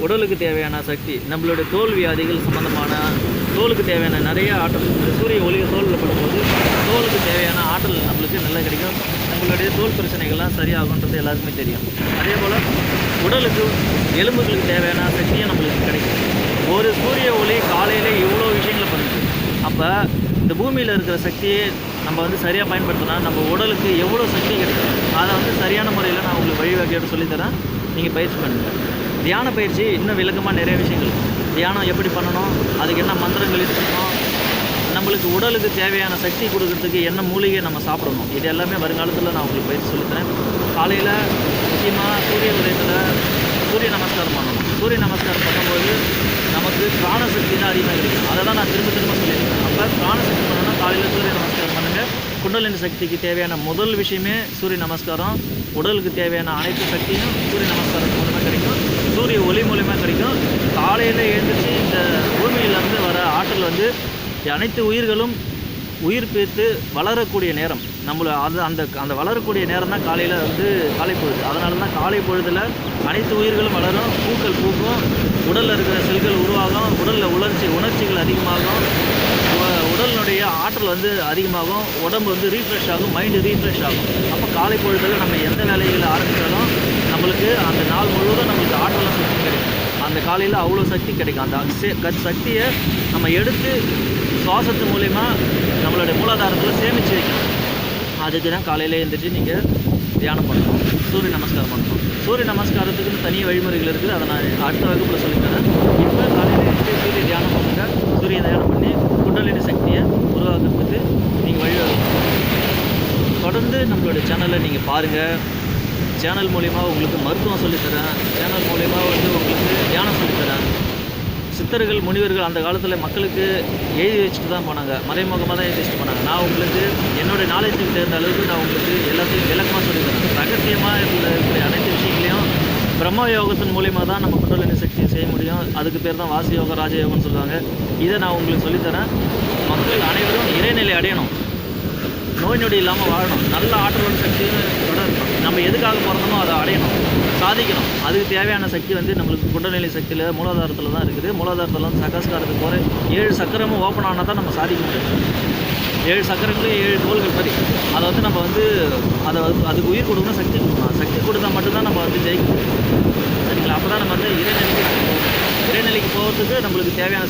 உடலுக்கு தேவையான சக்தி, நம்மளுடைய தோல் வியாதிகள் சம்மந்தமான தோலுக்கு தேவையான நிறைய ஆற்றல், இந்த சூரிய ஒளியை தோலில் படும்போது தோலுக்கு தேவையான ஆற்றல் நம்மளுக்கு நல்லா கிடைக்கும். நம்மளுடைய தோல் பிரச்சனைகள்லாம் சரியாகுன்றது எல்லாருக்குமே தெரியும். அதே போல் உடலுக்கு எலும்புகளுக்கு தேவையான சக்தியும் நம்மளுக்கு கிடைக்கும். ஒரு சூரிய ஒளி காலையில் இவ்வளோ விஷயங்களை பண்ணுது. அப்போ இந்த பூமியில் இருக்கிற சக்தியை நம்ம வந்து சரியாக பயன்படுத்தினா நம்ம உடலுக்கு எவ்வளோ சக்தி கிடைக்கும், அதை வந்து சரியான முறையில் நான் உங்களுக்கு வழிவகையோடு சொல்லித்தரேன். நீங்கள் பயிற்சி பண்ணுங்கள். தியான பயிற்சி இன்னும் விளக்கமாக நிறைய விஷயங்கள். தியானம் எப்படி பண்ணணும், அதுக்கு என்ன மந்திரங்கள் இருக்கணும், நம்மளுக்கு உடலுக்கு தேவையான சக்தி கொடுக்கறதுக்கு என்ன மூலிகை நம்ம சாப்பிடணும், இது எல்லாமே வருங்காலத்தில் நான் உங்களுக்கு பயிற்சி சொல்லித்தரேன். காலையில் முக்கியமாக சூரிய உதயத்தில் சூரிய நமஸ்காரம் பண்ணணும். சூரிய நமஸ்காரம் பண்ணும்போது நமக்கு பிராணசக்தி தான் அதிகமாக கிடைக்கும். அதை தான் நான் திரும்ப சொல்லியிருக்கேன். அப்போ பிராணசக்தி பண்ணணும்னா காலையில் சூரிய நமஸ்காரம் பண்ணுங்கள். குண்டலினி சக்திக்கு தேவையான முதல் விஷயமே சூரிய நமஸ்காரம். உடலுக்கு தேவையான அனைத்து சக்தியும் சூரிய நமஸ்காரம் மூலமாக கிடைக்கும், சூரிய ஒளி மூலமாக கிடைக்கும். காலையில் எழுந்திரிச்சு இந்த பூமியிலேருந்து வர ஆற்றல் வந்து அனைத்து உயிர்களும் உயிர் பேர்த்து வளரக்கூடிய நேரம். நம்மளை அந்த வளரக்கூடிய நேரம் தான் காலையில் வந்து காலை பொழுது. அதனால தான் காலை பொழுதில் அனைத்து உயிர்களும் வளரும், பூக்கள் பூக்கும், உடலில் இருக்கிற செல்கள் உருவாகும், உடலில் உணர்ச்சிகள் அதிகமாகும், உடலினுடைய ஆற்றல் வந்து அதிகமாகும், உடம்பு வந்து ரீஃப்ரெஷ் ஆகும், மைண்டு ரீஃப்ரெஷ் ஆகும். அப்போ காலை பொழுதில் நம்ம எந்த வேலைகளை ஆரம்பித்தாலும் நம்மளுக்கு அந்த நாள் முழுவதும் நம்மளுக்கு ஆற்றலாம் சக்தி கிடைக்கும். அந்த காலையில் அவ்வளோ சக்தி கிடைக்கும். அந்த சக்தியை நம்ம எடுத்து சுவாசத்து மூலயமா நம்மளுடைய மூலாதாரத்தில் சேமித்து வைக்கணும். அதுக்கு தான் காலையில் எழுந்திரிச்சு நீங்கள் தியானம் பண்ணணும், சூரிய நமஸ்காரம் பண்ணணும். சூரிய நமஸ்காரத்துக்குன்னு தனி வழிமுறைகள் இருக்குது, அதை நான் அடுத்த வகுப்பில் சொல்லித்தரேன். இப்போ காலையில் எழுந்திரிச்சு சூரிய தியானம் பண்ணுங்கள். சூரிய தியானம் பண்ணி குண்டலினி சக்தியை உருவாக்குறதுக்கு நீங்கள் வழிவகுக்கணும். தொடர்ந்து நம்மளுடைய சேனலை நீங்கள் பாருங்கள். சேனல் மூலிமா உங்களுக்கு மருத்துவம் சொல்லித்தரேன், சேனல் மூலிமா வந்து உங்களுக்கு தியானம் சொல்லித்தரேன். சித்தர்கள் முனிவர்கள் அந்த காலத்தில் மக்களுக்கு எழுதி வச்சுட்டு தான் போனாங்க, மறைமுகமாக தான் எழுதி வச்சுட்டு போனாங்க. நான் உங்களுக்கு என்னுடைய நாலேஜுக்கு தெரிந்த அளவுக்கு நான் உங்களுக்கு எல்லாத்தையும் விளக்கமாக சொல்லித்தரேன். ரகசியமாக இருக்கக்கூடிய அனைத்து விஷயங்களையும் பிரம்ம யோகத்தின் மூலிமா தான் நம்ம குண்டலினி சக்தியை செய்ய முடியும். அதுக்கு பேர் தான் வாசி யோகம், ராஜயோகம்னு சொல்லுவாங்க. இதை நான் உங்களுக்கு சொல்லித்தரேன். மக்கள் அனைவரும் இறைநிலை அடையணும், நோய் நொடி இல்லாமல் வாழணும், நல்ல ஆற்றலோட சக்தியும் தொடரணும். நம்ம எதுக்காக பிறந்தோமோ அதை அடையணும், சாதிக்கணும். அதுக்கு தேவையான சக்தி வந்து நம்மளுக்கு குண்டநிலை சக்தியில் மூலாதாரத்தில் தான் இருக்குது. மூலாதாரத்தில் வந்து சகஸ்காரத்துக்கு போகிற 7 சக்கரமும் ஓப்பன் ஆனால் தான் நம்ம சாதிக்க முடியும். 7 சக்கரங்களும் 7 தோள்கள் மாதிரி. அதை வந்து நம்ம வந்து அதுக்கு உயிர் கொடுக்கணும், சக்தி கொடுக்கணும். சக்தி கொடுத்தா மட்டும்தான் நம்ம வந்து ஜெயிக்க முடியும். சரிங்களா? அப்போ தான் நம்ம வந்து இறைநிலைக்கு போகிறதுக்கு நம்மளுக்கு தேவையான